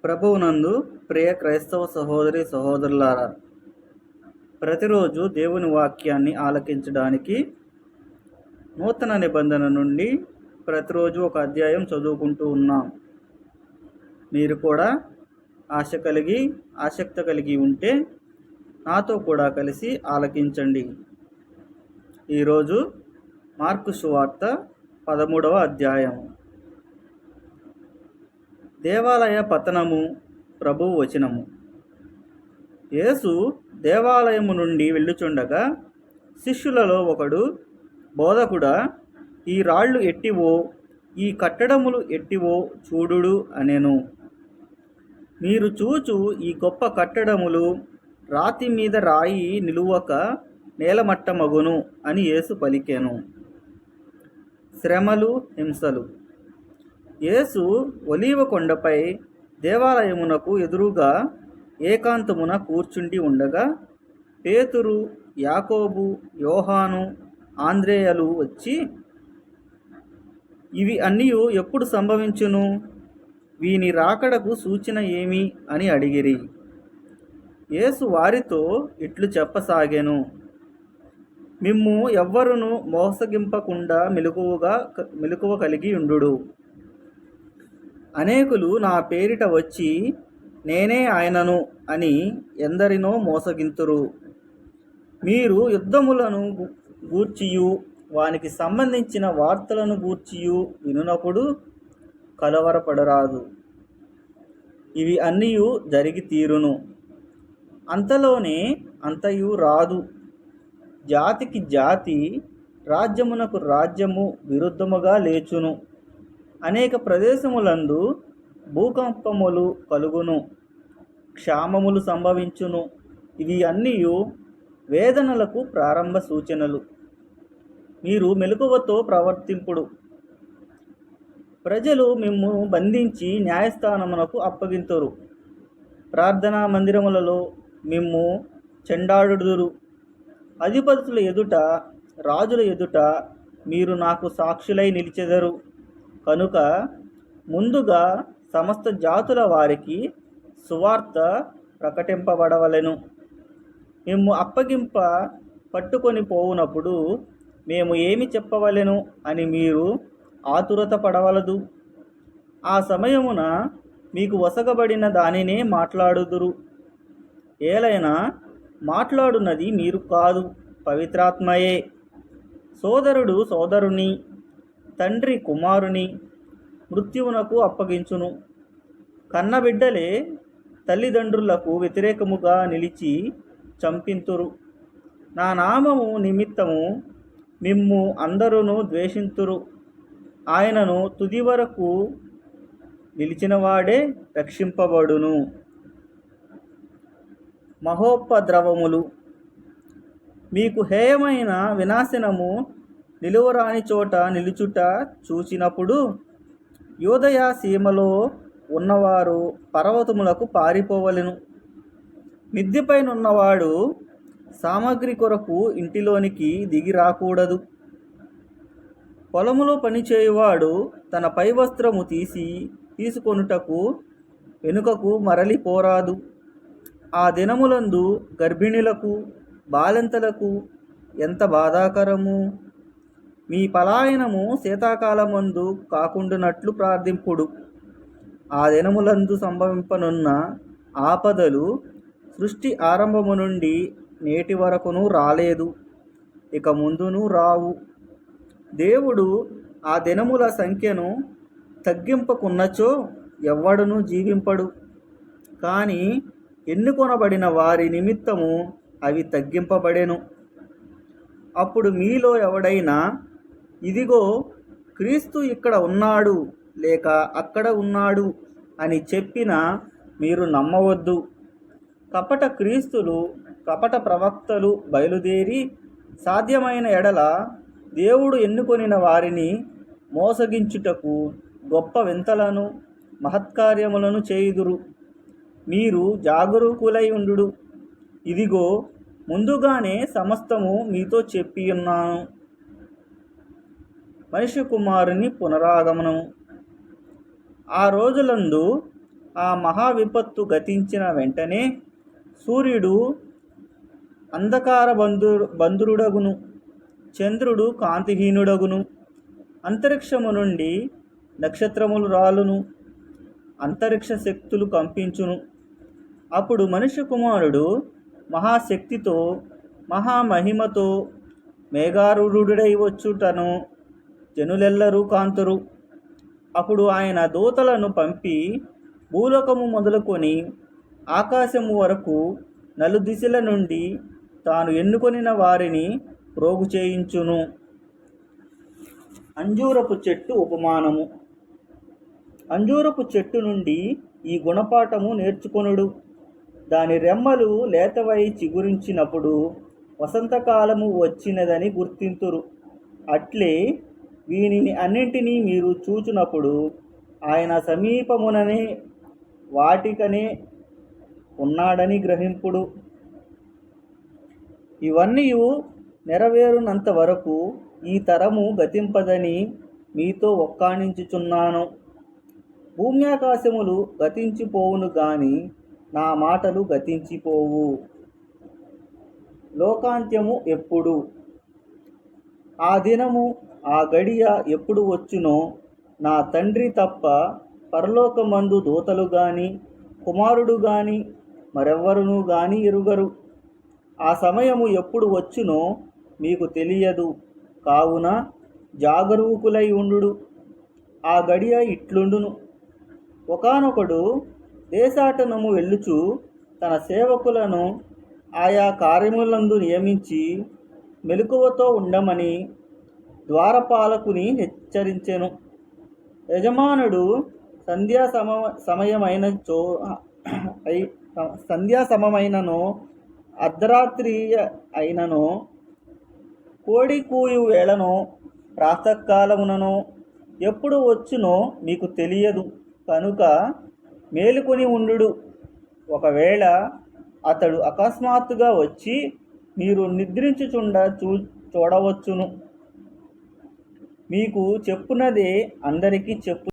ప్రభువునందు ప్రియ క్రైస్తవ సహోదరి సహోదరులారా, ప్రతిరోజు దేవుని వాక్యాన్ని ఆలకించడానికి నూతన నిబంధన నుండి ప్రతిరోజు ఒక అధ్యాయం చదువుకుంటూ ఉన్నాం. మీరు కూడా ఆసక్తి కలిగి ఉంటే నాతో కూడా కలిసి ఆలకించండి. ఈరోజు మార్కు సువార్త 13వ అధ్యాయం. దేవాలయ పతనము. ప్రభువు వచనము. యేసు దేవాలయము నుండి వెళ్ళుచుండగా శిష్యులలో ఒకడు, బోధకుడా, ఈ రాళ్ళు ఎట్టివో, ఈ కట్టడములు ఎట్టివో చూడుడు అనెను. మీరు చూచు ఈ గొప్ప కట్టడములు రాతి మీద రాయి నిలువక నేలమట్టమగును అని యేసు పలికెను. శ్రమలు, హింసలు. యేసు ఒలీవ కొండపై దేవాలయమునకు ఎదురుగా ఏకాంతమున కూర్చుండి ఉండగా పేతురు, యాకోబు, యోహాను, ఆంద్రేయలు వచ్చి, ఇవి అన్నీ ఎప్పుడు సంభవించును? వీని రాకడకు సూచన ఏమి అని అడిగిరి. యేసు వారితో ఇట్లు చెప్పసాగెను. మిమ్ము ఎవ్వరును మోసగింపకుండా మెలకువ కలిగి ఉండుడు. అనేకులు నా పేరిట వచ్చి నేనే ఆయనను అని ఎందరినో మోసగింతురు. మీరు యుద్ధములను గూర్చియు వానికి సంబంధించిన వార్తలను గూర్చియు వినునప్పుడు కలవరపడరాదు. ఇవి అన్నీ జరిగి తీరును. అంతలోనే అంతయు రాదు. జాతికి జాతి, రాజ్యమునకు రాజ్యము విరుద్ధముగా లేచును. అనేక ప్రదేశములందు భూకంపములు కలుగును, క్షామములు సంభవించును. ఇవి అన్నీ వేదనలకు ప్రారంభ సూచనలు. మీరు మెలకువతో ప్రవర్తింపుడు. ప్రజలు మిమ్ము బంధించి న్యాయస్థానమునకు అప్పగింతురు. ప్రార్థనా మందిరములలో మిమ్ము చెండాడుదురు. అధిపతుల ఎదుట, రాజుల ఎదుట మీరు నాకు సాక్షులై నిలిచెదరు. కనుక ముందుగా సమస్త జాతుల వారికి సువార్త ప్రకటింపబడవలెను. మేము అప్పగింప పట్టుకొని పోవునప్పుడు మేము ఏమి చెప్పవలెను అని మీరు ఆతురత పడవలదు. ఆ సమయమున మీకు వసగబడిన దానినే మాట్లాడుదురు. ఏలైనా మాట్లాడున్నది మీరు కాదు, పవిత్రాత్మయే. సోదరుడు సోదరుని, తండ్రి కుమారుని మృత్యువునకు అప్పగించును. కన్నబిడ్డలే తల్లిదండ్రులకు వ్యతిరేకముగా నిలిచి చంపింతురు. నా నామము నిమిత్తము మిమ్ము అందరూ ద్వేషింతురు. ఆయనను తుది వరకు నిలిచినవాడే రక్షింపబడును. మహోపద్రవములు. మీకు హేయమైన వినాశనము నిలువరాని చోట నిలుచుట చూచినప్పుడు యూదయ సీమలో ఉన్నవారు పర్వతములకు పారిపోవలెను. మిద్దెపైనున్నవాడు సామగ్రి కొరకు ఇంటిలోనికి దిగి రాకూడదు. పొలములో పనిచేయువాడు తన పై వస్త్రము తీసుకొనుటకు వెనుకకు మరలిపోరాదు. ఆ దినములందు గర్భిణులకు, బాలింతలకు ఎంత బాధాకరము! మీ పలాయనము శీతాకాలమందు కాకుండానట్లు ప్రార్థింపుడు. ఆ దినములందు సంభవింపనున్న ఆపదలు సృష్టి ఆరంభము నుండి నేటి వరకును రాలేదు, ఇక ముందును రావు. దేవుడు ఆ దినముల సంఖ్యను తగ్గింపకున్నచో ఎవ్వడునూ జీవింపడు. కానీ ఎన్నుకొనబడిన వారి నిమిత్తము అవి తగ్గింపబడెను. అప్పుడు మీలో ఎవడైనా, ఇదిగో క్రీస్తు ఇక్కడ ఉన్నాడు లేక అక్కడ ఉన్నాడు అని చెప్పినా మీరు నమ్మవద్దు. కపట క్రీస్తులు, కపట ప్రవక్తలు బయలుదేరి సాధ్యమైన ఎడల దేవుడు ఎన్నుకొనిన వారిని మోసగించుటకు గొప్ప వింతలను, మహత్కార్యములను చేయుదురు. మీరు జాగరూకులై ఉండుడు. ఇదిగో ముందుగానే సమస్తము మీతో చెప్పియున్నాను. మనిషి కుమారుని పునరాగమనము. ఆ రోజులందు ఆ మహా విపత్తు గతించిన వెంటనే సూర్యుడు అంధకార బంధురుడగును, చంద్రుడు కాంతిహీనుడగును, అంతరిక్షము నుండి నక్షత్రములు రాలును, అంతరిక్ష శక్తులు కంపించును. అప్పుడు మనుష్య కుమారుడు మహాశక్తితో మహామహిమతో మేఘారూఢుడై వచ్చుటను జనులెల్లరూ కాంతురు. అప్పుడు ఆయన దూతలను పంపి భూలోకము మొదలుకొని ఆకాశము వరకు నలుదిశల నుండి తాను ఎన్నుకొనిన వారిని ప్రోగు చేయించును. అంజూరపు చెట్టు ఉపమానము. అంజూరపు చెట్టు నుండి ఈ గుణపాఠము నేర్చుకొనుడు. దాని రెమ్మలు లేతవై చిగురించినప్పుడు వసంతకాలము వచ్చినదని గుర్తింతురు. అట్లే వీనిని అన్నింటినీ మీరు చూచునప్పుడు ఆయన సమీపముననే వాటికనే ఉన్నాడని గ్రహింపుడు. ఇవన్నీ నెరవేరునంత వరకు ఈ తరము గతింపదని మీతో ఒక్కాణించుచున్నాను. భూమ్యాకాశములు గతించిపోవును గాని నా మాటలు గతించిపోవు. లోకాంత్యము ఎప్పుడు? ఆ దినము ఆ గడియ ఎప్పుడు వచ్చునో నా తండ్రి తప్ప పరలోకమందు దూతలు గాని కుమారుడు గాని మరెవ్వరును గాని ఎరుగరు. ఆ సమయము ఎప్పుడు వచ్చునో మీకు తెలియదు. కావున జాగరూకులై ఉండు. ఆ గడియ ఇట్లుండును. ఒకానొకడు దేశాటనము వెళ్ళుచు తన సేవకులను ఆయా కార్యములందు నియమించి మెలకువతో ఉండమని ద్వారపాలకుని హెచ్చరించెను. యజమానుడు సంధ్యా సమమైననో అర్ధరాత్రి అయిననో కోడి కూయు వేళనో ప్రాతకాలముననో ఎప్పుడు వచ్చునో మీకు తెలియదు. కనుక మేలుకొని ఉండు. ఒకవేళ అతడు అకస్మాత్తుగా వచ్చి మీరు నిద్రించుచుండ చూడవచ్చును. మీకు చెప్పునదే అందరికీ చెప్పు.